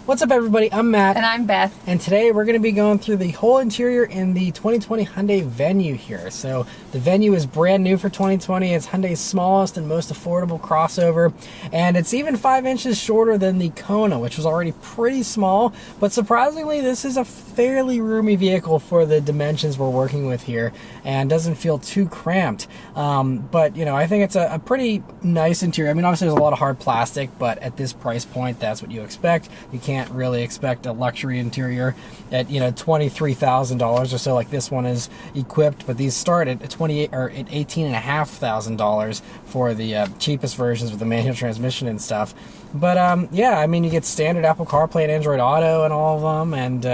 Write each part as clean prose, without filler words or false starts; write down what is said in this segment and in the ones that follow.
What's up, everybody? I'm Matt. And I'm Beth. And today we're going to be going through the whole interior in the 2020 Hyundai Venue here. So the Venue is brand new for 2020. It's Hyundai's smallest and most affordable crossover. And it's even 5 inches shorter than the Kona, which was already pretty small. But surprisingly, this is a fairly roomy vehicle for the dimensions we're working with here and doesn't feel too cramped. But, you know, I think it's a pretty nice interior. I mean, obviously there's a lot of hard plastic, but at this price point, that's what you expect. You can't really expect a luxury interior at, you know, $23,000 or so like this one is equipped, but these start at $18,500 for the cheapest versions with the manual transmission and stuff. But yeah, I mean, you get standard Apple CarPlay and Android Auto and all of them, and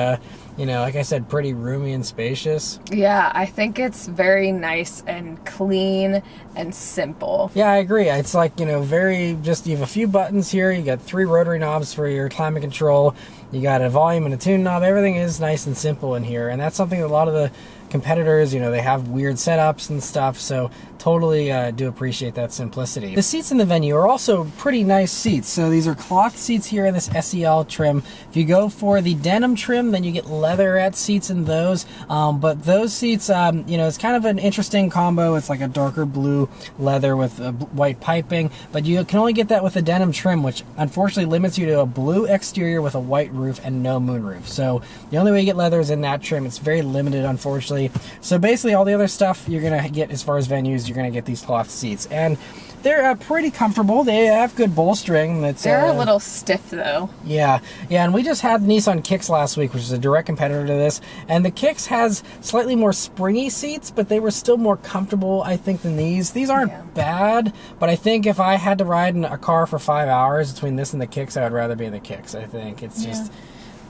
you know, like I said, pretty roomy and spacious. Yeah, I think it's very nice and clean and simple. Yeah, I agree. It's like, you know, you have a few buttons here. You got 3 rotary knobs for your climate control. You got a volume and a tune knob. Everything is nice and simple in here. And that's something that a lot of the competitors, you know, they have weird setups and stuff, so totally do appreciate that simplicity. The seats in the Venue are also pretty nice seats. So these are cloth seats here in this SEL trim. If you go for the denim trim, then you get leatherette seats in those. But those seats, you know, it's kind of an interesting combo. It's like a darker blue leather with white piping, but you can only get that with the denim trim, which unfortunately limits you to a blue exterior with a white roof and no moonroof. So the only way you get leather is in that trim. It's very limited, unfortunately. So basically all the other stuff you're going to get as far as Venues, you're going to get these cloth seats. And they're pretty comfortable. They have good bolstering. They're a little stiff though. Yeah, and we just had the Nissan Kicks last week, which is a direct competitor to this. And the Kicks has slightly more springy seats, but they were still more comfortable, I think, than these. These aren't bad, but I think if I had to ride in a car for 5 hours between this and the Kicks, I would rather be in the Kicks. I think it's just...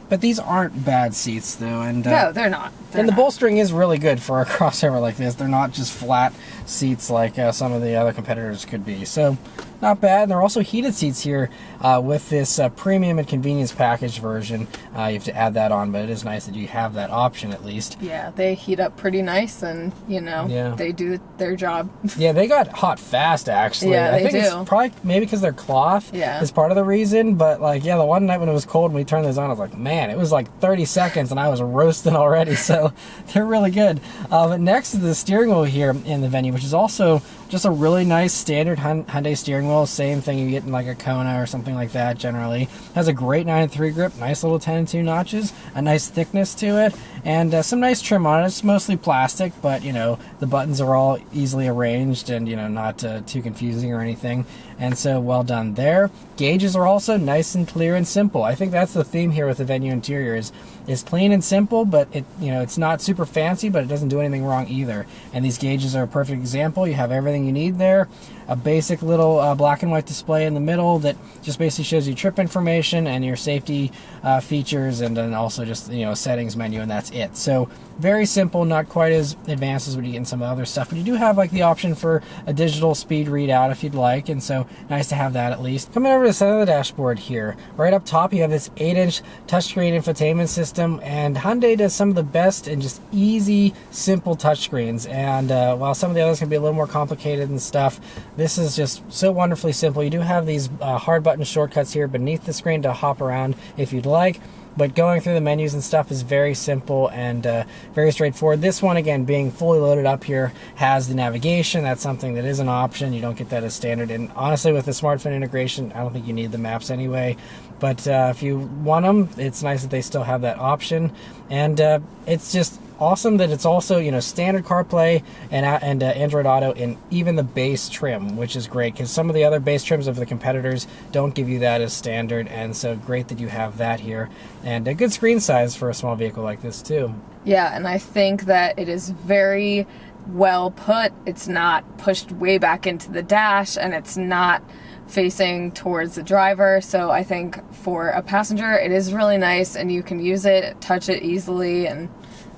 But these aren't bad seats, though. And no, they're not. The bolstering is really good for a crossover like this. They're not just flat seats like some of the other competitors could be. So, not bad. And there are also heated seats here with this premium and convenience package version. You have to add that on, but it is nice that you have that option at least. Yeah, they heat up pretty nice, and, you know, they do their job. Yeah, they got hot fast, actually. Yeah, I think it's probably maybe because they're cloth is part of the reason. But, like, yeah, the one night when it was cold and we turned those on, I was like, man, it was like 30 seconds and I was roasting already. So they're really good. But next is the steering wheel here in the Venue, which is also just a really nice standard Hyundai steering wheel. Same thing you get in like a Kona or something like that generally. Has a great 9.3 grip, nice little 10.2 notches, a nice thickness to it, and some nice trim on it. It's mostly plastic, but you know, the buttons are all easily arranged and, you know, not too confusing or anything. And so well done there. Gauges are also nice and clear and simple. I think that's the theme here with the Venue interior is clean and simple, but it's not super fancy, but it doesn't do anything wrong either. And these gauges are a perfect example. You have everything you need there. A basic little black and white display in the middle that just basically shows you trip information and your safety features, and then also just, you know, settings menu, and that's it. So very simple, not quite as advanced as what you get in some of the other stuff, but you do have like the option for a digital speed readout if you'd like, and so nice to have that at least. Coming over to the center of the dashboard here, right up top you have this 8-inch touchscreen infotainment system, and Hyundai does some of the best and just easy, simple touchscreens. And while some of the others can be a little more complicated and stuff, this is just so wonderfully simple. You do have these hard button shortcuts here beneath the screen to hop around if you'd like. But going through the menus and stuff is very simple and very straightforward. This one, again, being fully loaded up here, has the navigation. That's something that is an option. You don't get that as standard. And honestly, with the smartphone integration, I don't think you need the maps anyway. But if you want them, it's nice that they still have that option. And it's just awesome that it's also, you know, standard CarPlay and Android Auto in even the base trim, which is great because some of the other base trims of the competitors don't give you that as standard, and so great that you have that here. And a good screen size for a small vehicle like this too. Yeah, and I think that it is very well put. It's not pushed way back into the dash, and it's not facing towards the driver. So I think for a passenger it is really nice, and you can use it, touch it easily, and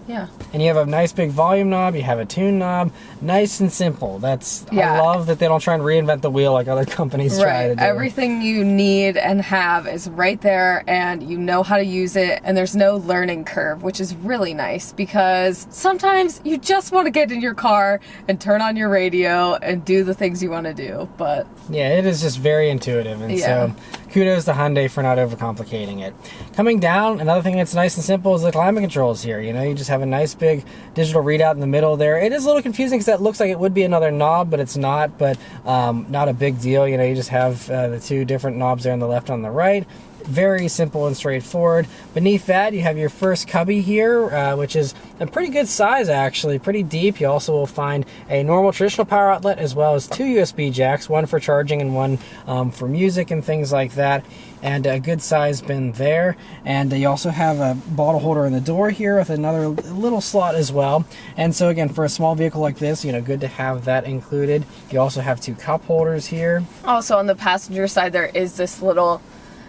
yeah. And you have a nice big volume knob, you have a tune knob, nice and simple. I love that they don't try and reinvent the wheel like other companies try to do. Everything you need and have is right there, and you know how to use it, and there's no learning curve, which is really nice because sometimes you just want to get in your car and turn on your radio and do the things you want to do. But yeah, it is just very intuitive, and so kudos to Hyundai for not overcomplicating it. Coming down, another thing that's nice and simple is the climate controls here. You know, you just have a nice big digital readout in the middle there. It is a little confusing because that looks like it would be another knob, but it's not. But not a big deal. You know, you just have the two different knobs there on the left and on the right. Very simple and straightforward. Beneath that, you have your first cubby here, which is a pretty good size, actually, pretty deep. You also will find a normal traditional power outlet as well as two USB jacks, one for charging and one for music and things like that. And a good size bin there. And you also have a bottle holder in the door here with another little slot as well. And so again, for a small vehicle like this, you know, good to have that included. You also have two cup holders here. Also on the passenger side, there is this little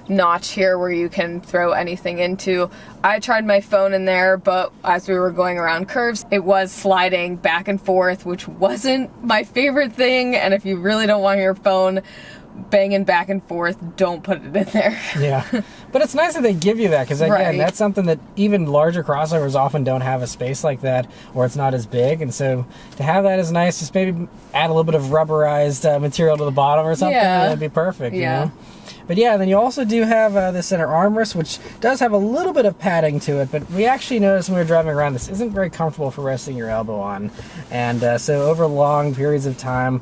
notch here where you can throw anything into. I tried my phone in there, but as we were going around curves, it was sliding back and forth, which wasn't my favorite thing. And if you really don't want your phone banging back and forth, don't put it in there. Yeah, but it's nice that they give you that, because again, that's something that even larger crossovers often don't have a space like that, or it's not as big. And so to have that is nice. Just maybe add a little bit of rubberized material to the bottom or something. Yeah. That'd be perfect. Yeah. You know? But yeah, then you also do have the center armrest, which does have a little bit of padding to it, but we actually noticed when we were driving around, this isn't very comfortable for resting your elbow on. And so over long periods of time,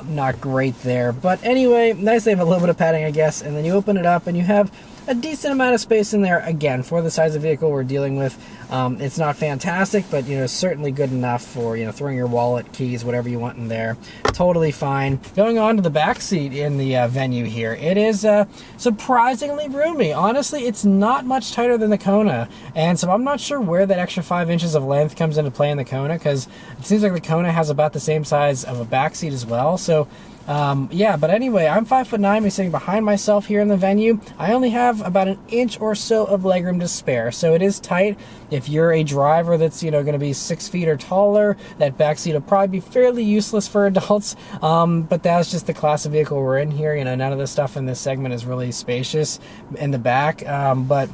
not great there. But anyway, nice they have a little bit of padding, I guess. And then you open it up and you have a decent amount of space in there. Again, for the size of vehicle we're dealing with, it's not fantastic, but you know, certainly good enough for, you know, throwing your wallet, keys, whatever you want in there. Totally fine. Going on to the back seat in the Venue here, it is surprisingly roomy. Honestly, it's not much tighter than the Kona, and so I'm not sure where that extra 5 inches of length comes into play in the Kona, because it seems like the Kona has about the same size of a back seat as well. So yeah, but anyway, I'm 5'9", I'm sitting behind myself here in the Venue. I only have about an inch or so of legroom to spare, so it is tight. If you're a driver that's, you know, going to be 6 feet or taller, that back seat will probably be fairly useless for adults. But that's just the class of vehicle we're in here. You know, none of the stuff in this segment is really spacious in the back, but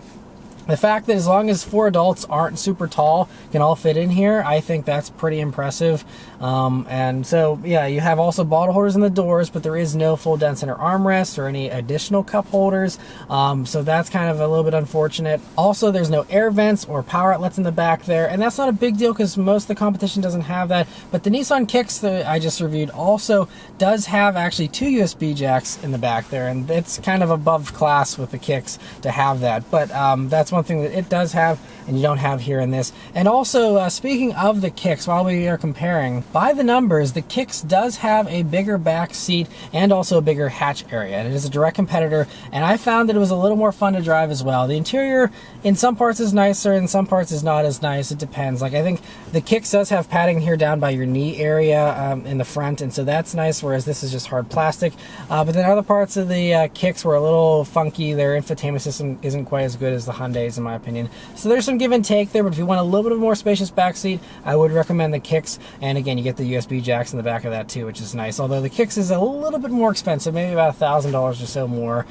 the fact that as long as 4 adults aren't super tall, can all fit in here, I think that's pretty impressive. And so, yeah, you have also bottle holders in the doors, but there is no full down center armrest or any additional cup holders. So that's kind of a little bit unfortunate. Also, there's no air vents or power outlets in the back there, and that's not a big deal because most of the competition doesn't have that. But the Nissan Kicks that I just reviewed also does have actually 2 USB jacks in the back there, and it's kind of above class with the Kicks to have that. But that's one thing that it does have and you don't have here in this. And also, speaking of the Kicks, while we are comparing, by the numbers, the Kicks does have a bigger back seat and also a bigger hatch area, and it is a direct competitor, and I found that it was a little more fun to drive as well. The interior in some parts is nicer, in some parts is not as nice. It depends. Like, I think the Kicks does have padding here down by your knee area in the front, and so that's nice, whereas this is just hard plastic. But then other parts of the Kicks were a little funky. Their infotainment system isn't quite as good as the Hyundai's, in my opinion. So there's some give and take there, but if you want a little bit of a more spacious back seat, I would recommend the Kicks. And again, you get the USB jacks in the back of that too, which is nice. Although the Kicks is a little bit more expensive, maybe about $1,000 or so more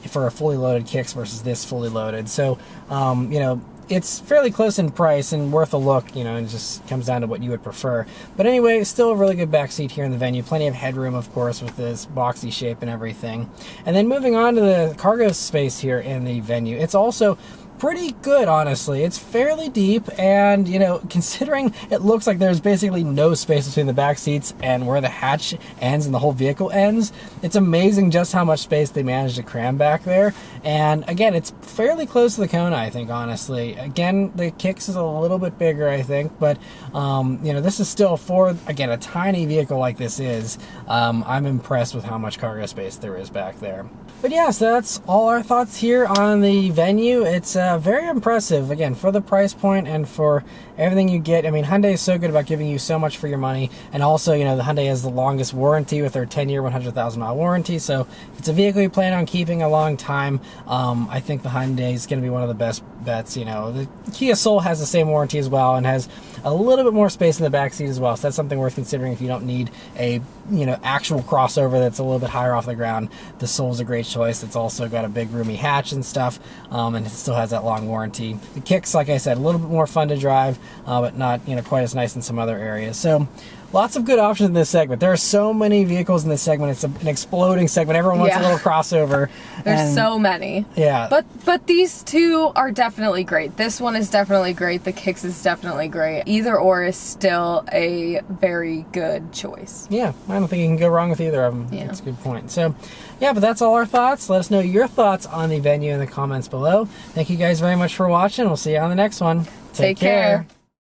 for a fully loaded Kicks versus this fully loaded. So, you know, it's fairly close in price and worth a look, you know, and it just comes down to what you would prefer. But anyway, still a really good back seat here in the Venue. Plenty of headroom, of course, with this boxy shape and everything. And then moving on to the cargo space here in the Venue, it's also pretty good, honestly. It's fairly deep, and you know, considering it looks like there's basically no space between the back seats and where the hatch ends and the whole vehicle ends, it's amazing just how much space they managed to cram back there. And again, it's fairly close to the Kona, I think, honestly. Again, the Kicks is a little bit bigger, I think, but you know, this is still, for again a tiny vehicle like this is, I'm impressed with how much cargo space there is back there. But yeah, so that's all our thoughts here on the Venue. It's very impressive, again, for the price point and for everything you get. I mean, Hyundai is so good about giving you so much for your money, and also, you know, the Hyundai has the longest warranty with their 10-year, 100,000-mile warranty. So if it's a vehicle you plan on keeping a long time, I think the Hyundai is going to be one of the best bets. You know, the Kia Soul has the same warranty as well and has a little bit more space in the back seat as well. So that's something worth considering if you don't need a, you know, actual crossover that's a little bit higher off the ground. The Soul's a great choice. It's also got a big roomy hatch and stuff, and it still has that long warranty. The Kicks, like I said, a little bit more fun to drive, but not, you know, quite as nice in some other areas. So lots of good options in this segment. There are so many vehicles in this segment. It's an exploding segment. Everyone wants a little crossover. There's so many. Yeah. But these two are definitely great. This one is definitely great. The Kicks is definitely great. Either or is still a very good choice. Yeah, I don't think you can go wrong with either of them. Yeah. That's a good point. So, yeah, but that's all our thoughts. Let us know your thoughts on the Venue in the comments below. Thank you guys very much for watching. We'll see you on the next one. Take care.